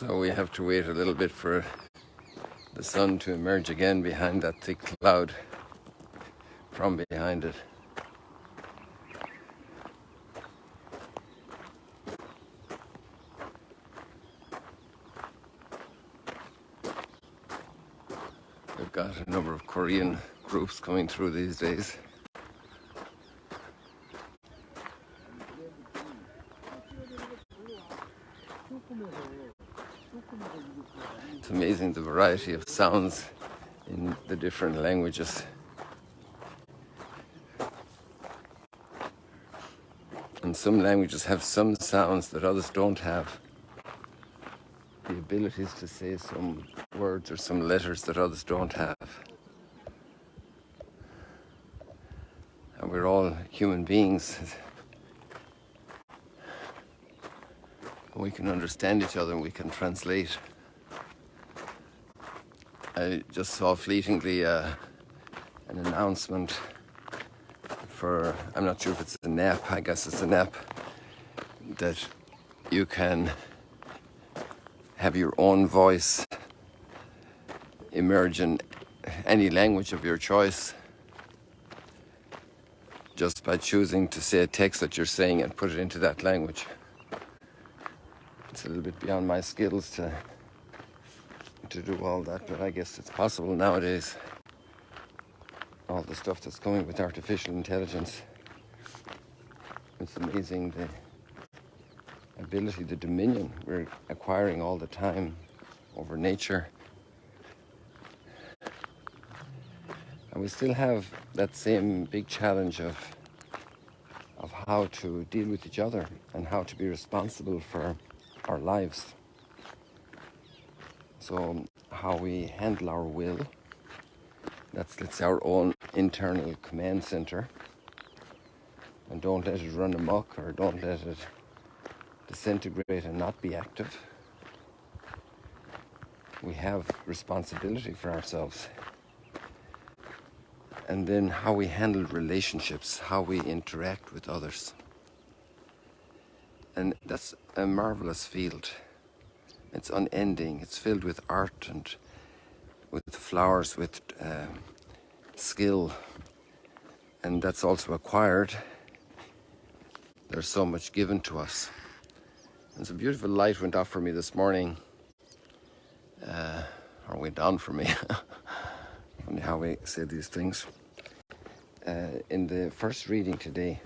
So we have to wait a little bit for the sun to emerge again behind that thick cloud from behind it. We've got a number of Korean groups coming through these days. It's amazing the variety of sounds in the different languages. And some languages have some sounds that others don't have. The abilities to say some words or some letters that others don't have. And we're all human beings. We can understand each other and we can translate. I just saw fleetingly an announcement for, I'm not sure if it's an app, I guess it's an app, that you can have your own voice emerge in any language of your choice just by choosing to say a text that you're saying and put it into that language. It's a little bit beyond my skills to do all that, but I guess it's possible nowadays. All the stuff that's coming with artificial intelligence. It's amazing the ability, the dominion we're acquiring all the time over nature. And we still have that same big challenge of how to deal with each other and how to be responsible for our lives. So how we handle our will, that's our own internal command center, and don't let it run amok or don't let it disintegrate and not be active. We have responsibility for ourselves. And then how we handle relationships, how we interact with others. And that's a marvelous field. It's unending. It's filled with art and with flowers, with skill. And that's also acquired. There's so much given to us. There's a beautiful light went off for me this morning. Or went on for me. Funny how we say these things. In the first reading today,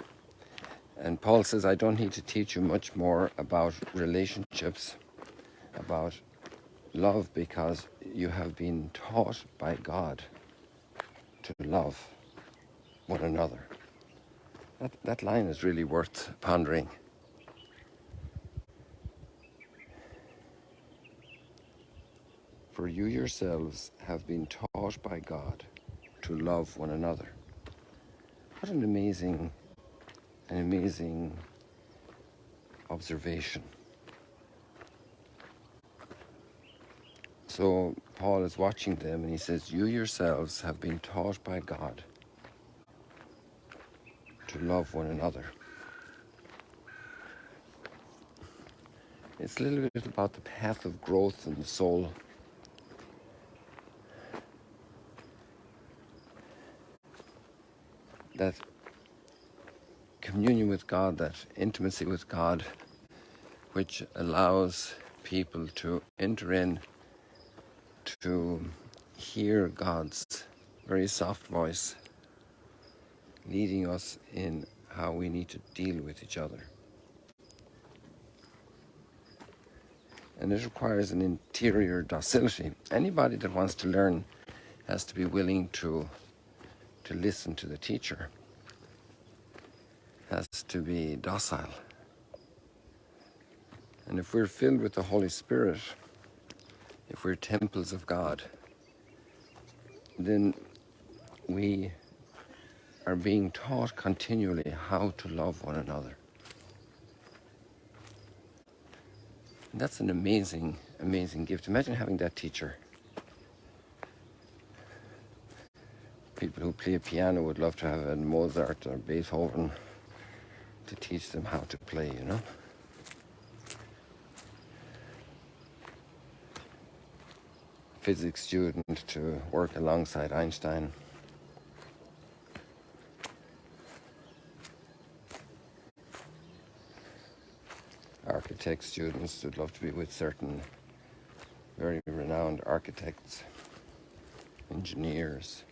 and Paul says, I don't need to teach you much more about relationships, about love, because you have been taught by God to love one another. That line is really worth pondering. For you yourselves have been taught by God to love one another. What an amazing observation. So Paul is watching them and he says, you yourselves have been taught by God to love one another. It's a little bit about the path of growth in the soul. That communion with God, that intimacy with God, which allows people to enter in to hear God's very soft voice leading us in how we need to deal with each other. And it requires an interior docility. Anybody that wants to learn has to be willing to listen to the teacher, has to be docile. And if we're filled with the Holy Spirit, if we're temples of God, then we are being taught continually how to love one another. And that's an amazing gift. Imagine having that teacher. People who play piano would love to have a Mozart or Beethoven to teach them how to play, you know. physics student to work alongside Einstein. Architect students would love to be with certain very renowned architects, engineers.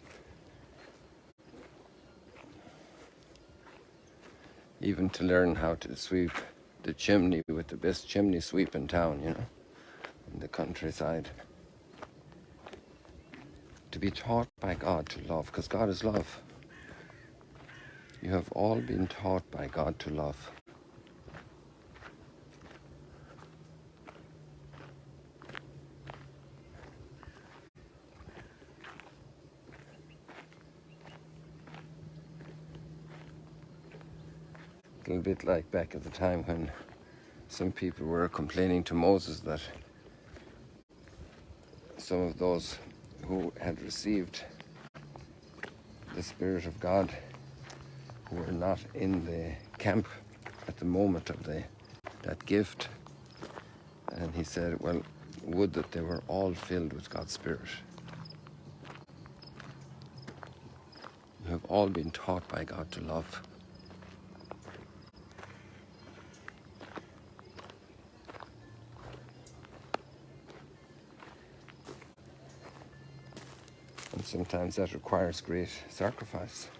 Even to learn how to sweep the chimney with the best chimney sweep in town, you know, in the countryside. To be taught by God to love, because God is love. You have all been taught by God to love. A little bit like back at the time when some people were complaining to Moses that some of those who had received the Spirit of God who were not in the camp at the moment of that gift. And he said, well, would that they were all filled with God's Spirit. You have all been taught by God to love. And sometimes that requires great sacrifice.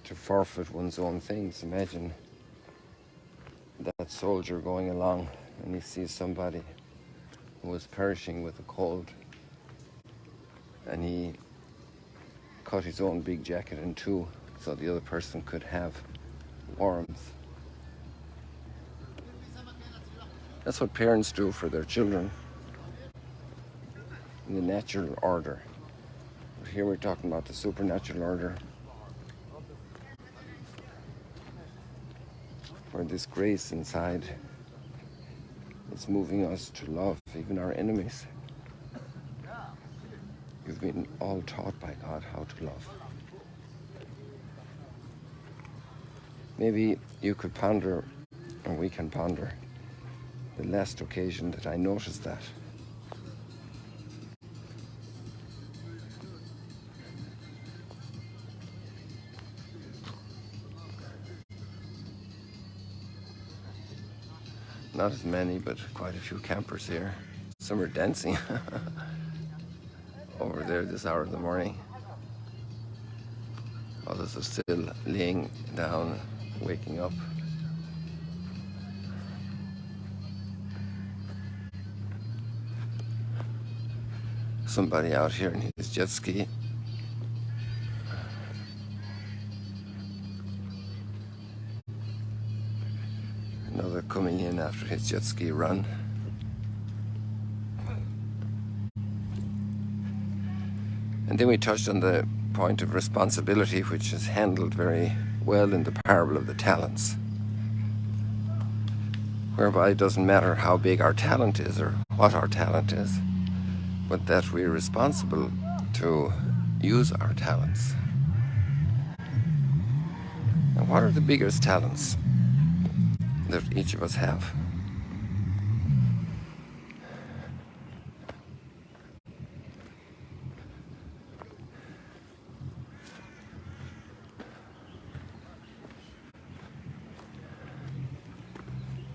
To forfeit one's own things. Imagine that soldier going along and he sees somebody who was perishing with a cold, and he cut his own big jacket in two so the other person could have warmth. That's what parents do for their children in the natural order. But here we're talking about the supernatural order, where this grace inside is moving us to love even our enemies. You've been all taught by God how to love. Maybe you could ponder, or we can ponder, the last occasion that I noticed that. Not as many, but quite a few campers here. Some are dancing over there this hour of the morning. Others are still laying down, waking up. Somebody out here in his jet ski. Another coming in after his jet ski run. And then we touched on the point of responsibility, which is handled very well in the parable of the talents, whereby it doesn't matter how big our talent is or what our talent is, but that we're responsible to use our talents. And what are the biggest talents that each of us have?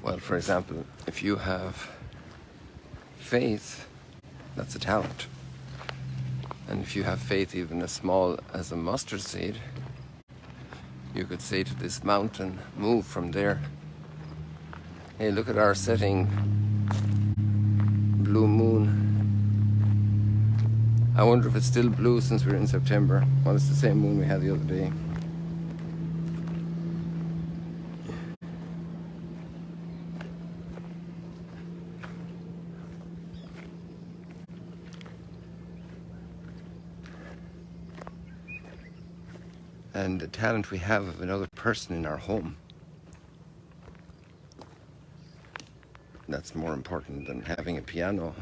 Well, for example, if you have faith, that's a talent. And if you have faith even as small as a mustard seed, you could say to this mountain, move from there. Hey, look at our setting blue moon. I wonder if it's still blue since we're in September. Well, it's the same moon we had the other day. And the talent we have of another person in our home, that's more important than having a piano.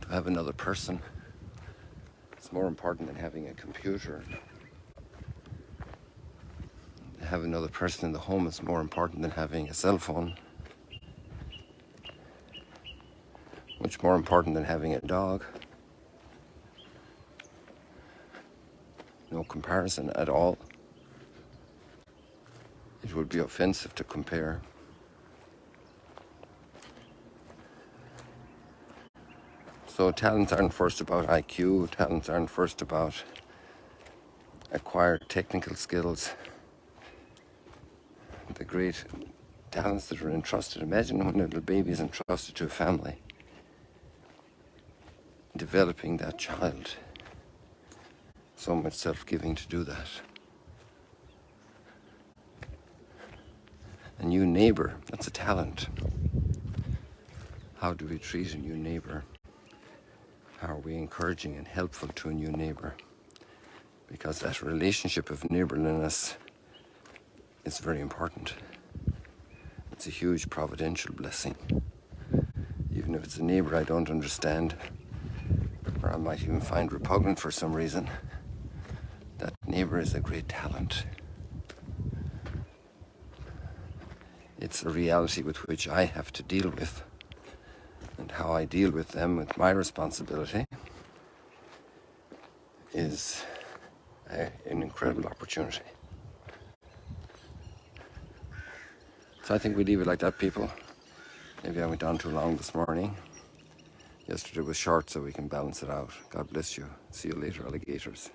To have another person, it's more important than having a computer. To have another person in the home is more important than having a cell phone. much more important than having a dog. No comparison at all. It would be offensive to compare. So talents aren't first about IQ, talents aren't first about acquired technical skills. The great talents that are entrusted. Imagine when a little baby is entrusted to a family, developing that child. So much self-giving to do that. A new neighbor, that's a talent. How do we treat a new neighbor? How are we encouraging and helpful to a new neighbor? Because that relationship of neighborliness is very important. It's a huge providential blessing. Even if it's a neighbor I don't understand, or I might even find repugnant for some reason, that neighbor is a great talent. It's a reality with which I have to deal with, and how I deal with them, with my responsibility, is an incredible opportunity. So I think we leave it like that, people. Maybe I went on too long this morning. Yesterday was short, so we can balance it out. God bless you. See you later, alligators.